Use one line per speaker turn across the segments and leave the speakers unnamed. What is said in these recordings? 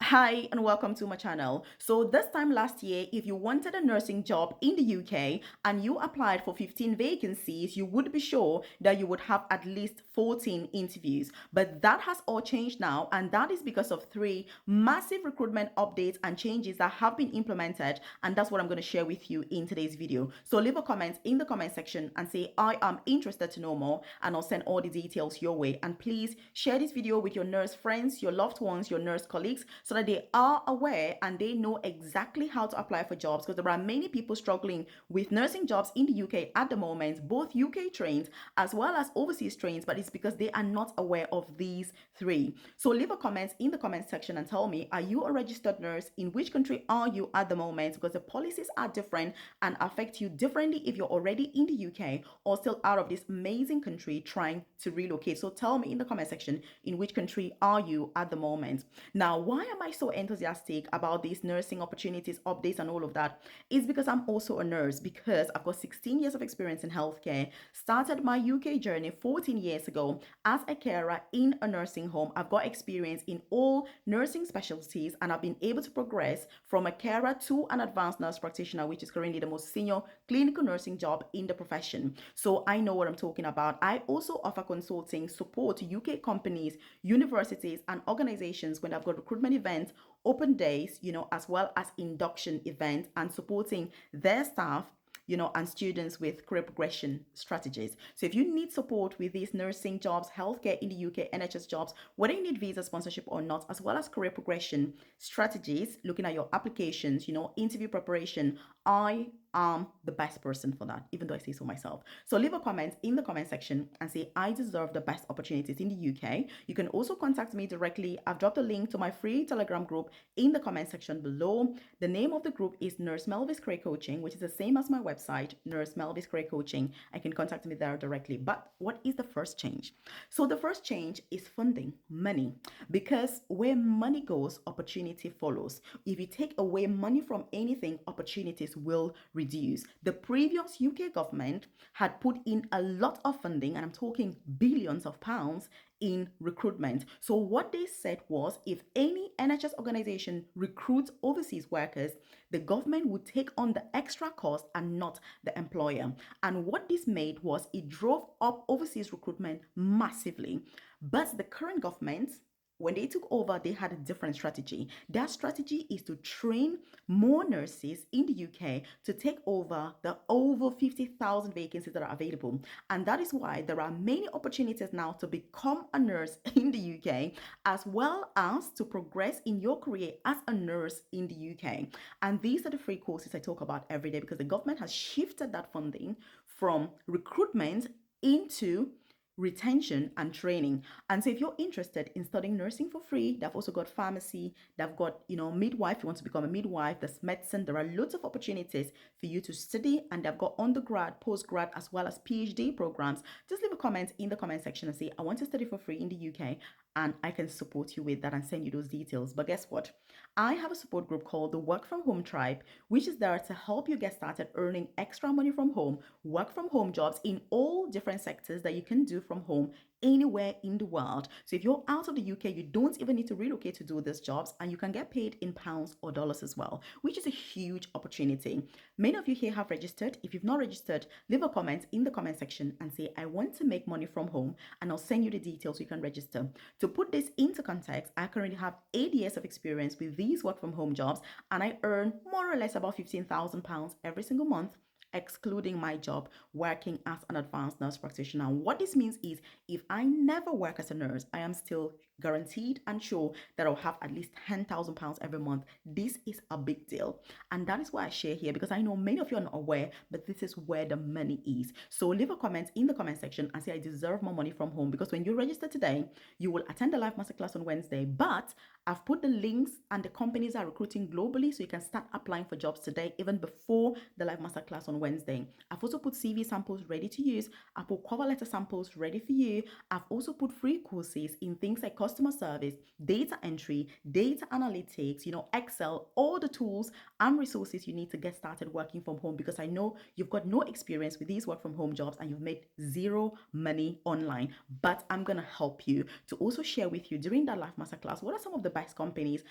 Hi and welcome to my channel. So this time last year, if you wanted a nursing job in the UK and you applied for 15 vacancies, you would be sure that you would have at least 14 interviews. But that has all changed now, and that is because of three massive recruitment updates and changes that have been implemented, and that's what I'm going to share with you in today's video. So leave a comment in the comment section and say I am interested to know more, and I'll send all the details your way. And please share this video with your nurse friends, your loved ones, your nurse colleagues, so that they are aware and they know exactly how to apply for jobs, because there are many people struggling with nursing jobs in the UK at the moment, both UK trained as well as overseas trained, but it's because they are not aware of these three. So leave a comment in the comment section and tell me, are you a registered nurse? In which country are you at the moment? Because the policies are different and affect you differently if you're already in the UK or still out of this amazing country trying to relocate. So tell me in the comment section, in which country are you at the moment? Now, why am I so enthusiastic about these nursing opportunities, updates, and all of that? Is because I'm also a nurse, because I've got 16 years of experience in healthcare, started my UK journey 14 years ago as a carer in a nursing home. I've got experience in all nursing specialties, and I've been able to progress from a carer to an advanced nurse practitioner, which is currently the most senior clinical nursing job in the profession. So I know what I'm talking about. I also offer consulting support to UK companies, universities, and organizations when I've got recruitment events, open days, as well as induction events, and supporting their staff, and students with career progression strategies. So if you need support with these nursing jobs, healthcare in the UK, NHS jobs, whether you need visa sponsorship or not, as well as career progression strategies, looking at your applications, interview preparation, I am the best person for that, even though I say so myself. So leave a comment in the comment section and say, I deserve the best opportunities in the UK. You can also contact me directly. I've dropped a link to my free Telegram group in the comment section below. The name of the group is Nurse Melvis Career Coaching, which is the same as my website, Nurse Melvis Career Coaching. I can contact me there directly. But what is the first change? So the first change is funding, money, because where money goes, opportunity follows. If you take away money from anything, opportunities will reduce. The previous UK government had put in a lot of funding, and I'm talking billions of pounds, in recruitment. So what they said was, if any NHS organization recruits overseas workers, the government would take on the extra cost and not the employer. And what this made was it drove up overseas recruitment massively. But the current government, when they took over, they had a different strategy. Their strategy is to train more nurses in the UK to take over the over 50,000 vacancies that are available. And that is why there are many opportunities now to become a nurse in the UK, as well as to progress in your career as a nurse in the UK. And these are the free courses I talk about every day, because the government has shifted that funding from recruitment into retention and training. And so if you're interested in studying nursing for free, they've also got pharmacy, they've got, midwife. You want to become a midwife, there's medicine. There are loads of opportunities for you to study, and they've got undergrad, postgrad, as well as PhD programs. Just leave a comment in the comment section and say, I want to study for free in the UK, and I can support you with that and send you those details. But guess what? I have a support group called the Work From Home Tribe, which is there to help you get started earning extra money from home, work from home jobs in all different sectors that you can do from home anywhere in the world. So if you're out of the UK, you don't even need to relocate to do these jobs, and you can get paid in pounds or dollars as well, which is a huge opportunity. Many of you here have registered. If you've not registered, leave a comment in the comment section and say, I want to make money from home, and I'll send you the details so you can register. To put this into context, I currently have 8 years of experience with these work from home jobs, and I earn more or less about £15,000 every single month, excluding my job working as an advanced nurse practitioner. And what this means is, if I never work as a nurse, I am still guaranteed and sure that I'll have at least £10,000 every month. This is a big deal, and that is why I share here, because I know many of you are not aware, but this is where the money is. So leave a comment in the comment section and say, I deserve more money from home, because when you register today, you will attend the live masterclass on Wednesday. But I've put the links, and the companies are recruiting globally, so you can start applying for jobs today, even before the live masterclass on Wednesday. I've also put CV samples ready to use. I put cover letter samples ready for you. I've also put free courses in things like customer service, data entry, data analytics, Excel, all the tools and resources you need to get started working from home, because I know you've got no experience with these work from home jobs and you've made zero money online. But I'm going to help you to also share with you during that live masterclass what are some of the best companies,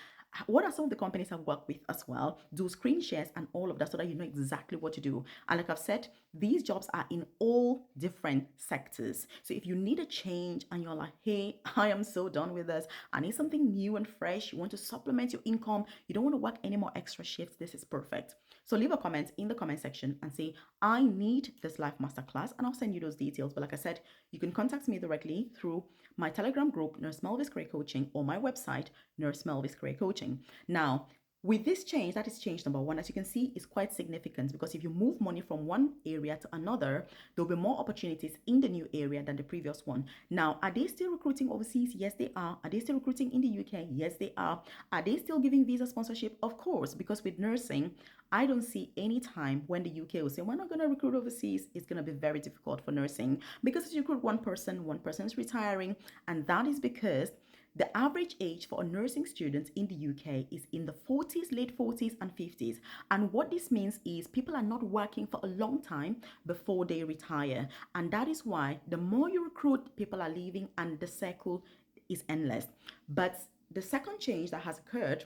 what are some of the companies I've worked with as well, do screen shares and all of that so that you know exactly what to do. And like I've said, these jobs are in all different sectors. So if you need a change and you're like, hey, I am so done with this, I need something new and fresh, you want to supplement your income, you don't want to work any more extra shifts, this is perfect. So leave a comment in the comment section and say, I need this live masterclass, and I'll send you those details. But like I said, you can contact me directly through my Telegram group, Nurse Melvis Career Coaching, or my website, Nurse Melvis Career Coaching. Now, with this change, that is change number one, as you can see, is quite significant, because if you move money from one area to another, there'll be more opportunities in the new area than the previous one. Now, are they still recruiting overseas? Yes, they are. Are they still recruiting in the UK? Yes, they are. Are they still giving visa sponsorship? Of course, because with nursing, I don't see any time when the UK will say, we're not going to recruit overseas. It's going to be very difficult for nursing, because if you recruit one person is retiring, and that is because the average age for a nursing student in the UK is in the 40s, late 40s and 50s. And what this means is people are not working for a long time before they retire. And that is why the more you recruit, people are leaving and the circle is endless. But the second change that has occurred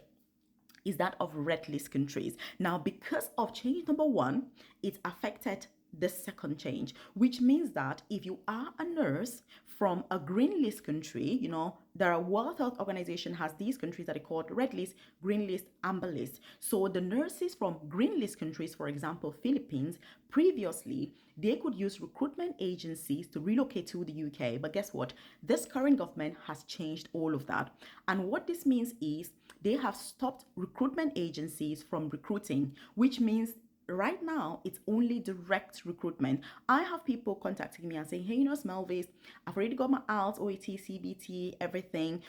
is that of red list countries. Now, because of change number one, it affected the second change, which means that if you are a nurse from a green list country, the World Health Organization has these countries that are called red list, green list, amber list. So the nurses from green list countries, for example, Philippines, previously, they could use recruitment agencies to relocate to the UK. But guess what? This current government has changed all of that. And what this means is they have stopped recruitment agencies from recruiting, which means right now it's only direct recruitment. I have people contacting me and saying, hey, Smelvis, I've already got my IELTS, OET, CBT, everything,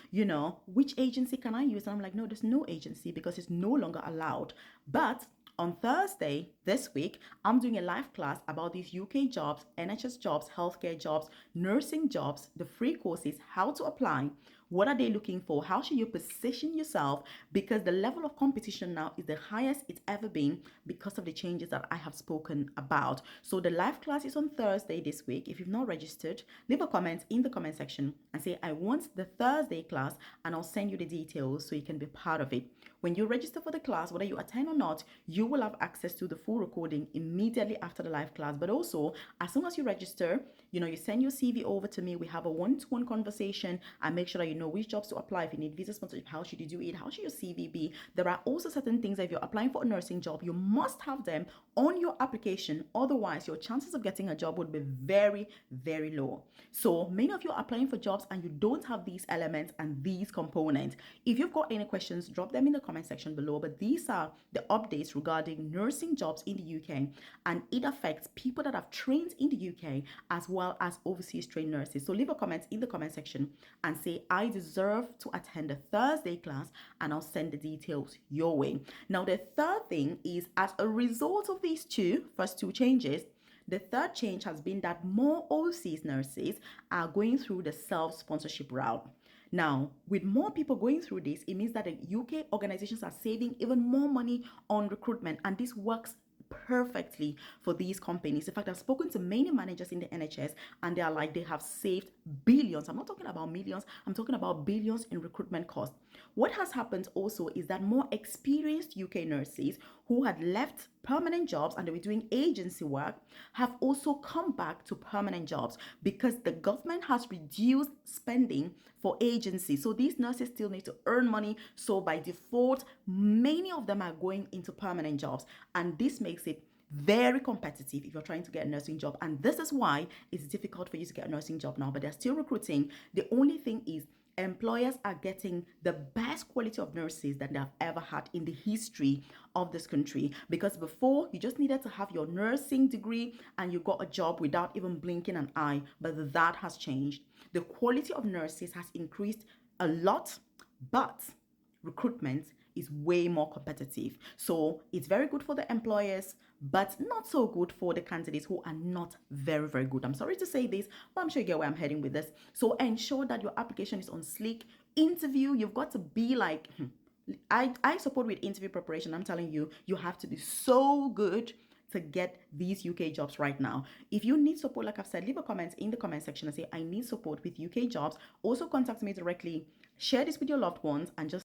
which agency can I use? And I'm like, no, there's no agency, because it's no longer allowed. But on Thursday this week, I'm doing a live class about these UK jobs, NHS jobs, healthcare jobs, nursing jobs, the free courses, how to apply. What are they looking for? How should you position yourself? Because the level of competition now is the highest it's ever been because of the changes that I have spoken about. So the live class is on Thursday this week. If you've not registered, leave a comment in the comment section and say, I want the Thursday class, and I'll send you the details so you can be part of it. When you register for the class, whether you attend or not, you will have access to the full recording immediately after the live class. But also, as soon as you register, you send your CV over to me. We have a one-to-one conversation. I make sure that you know which jobs to apply. If you need visa sponsorship, how should you do it? How should your CV be? There are also certain things that if you're applying for a nursing job, you must have them on your application. Otherwise, your chances of getting a job would be very, very low. So many of you are applying for jobs and you don't have these elements and these components. If you've got any questions, drop them in the comment section below. But these are the updates regarding nursing jobs in the UK, and it affects people that have trained in the UK as well as overseas trained nurses. So leave a comment in the comment section and say, I deserve to attend the Thursday class, and I'll send the details your way. Now, the third thing is, as a result of these first two changes, the third change has been that more overseas nurses are going through the self-sponsorship route. Now, with more people going through this, it means that the UK organizations are saving even more money on recruitment, and this works perfectly for these companies. In fact, I've spoken to many managers in the NHS and they are like, they have saved billions. I'm not talking about millions, I'm talking about billions in recruitment costs. What has happened also is that more experienced UK nurses who had left permanent jobs and they were doing agency work have also come back to permanent jobs because the government has reduced spending for agency. So these nurses still need to earn money. So by default, many of them are going into permanent jobs, and this makes it very competitive if you're trying to get a nursing job. And this is why it's difficult for you to get a nursing job now, but they're still recruiting. The only thing is employers are getting the best quality of nurses that they've ever had in the history of this country, because before you just needed to have your nursing degree and you got a job without even blinking an eye, but that has changed. The quality of nurses has increased a lot, but recruitment is way more competitive. So it's very good for the employers, but not so good for the candidates who are not very, very good. I'm sorry to say this, but I'm sure you get where I'm heading with this. So ensure that your application is on Sleek. interview, you've got to be like, I support with interview preparation. I'm telling you, you have to be so good to get these UK jobs right now. If you need support, like I've said, leave a comment in the comment section and say, I need support with UK jobs. Also contact me directly. Share this with your loved ones and just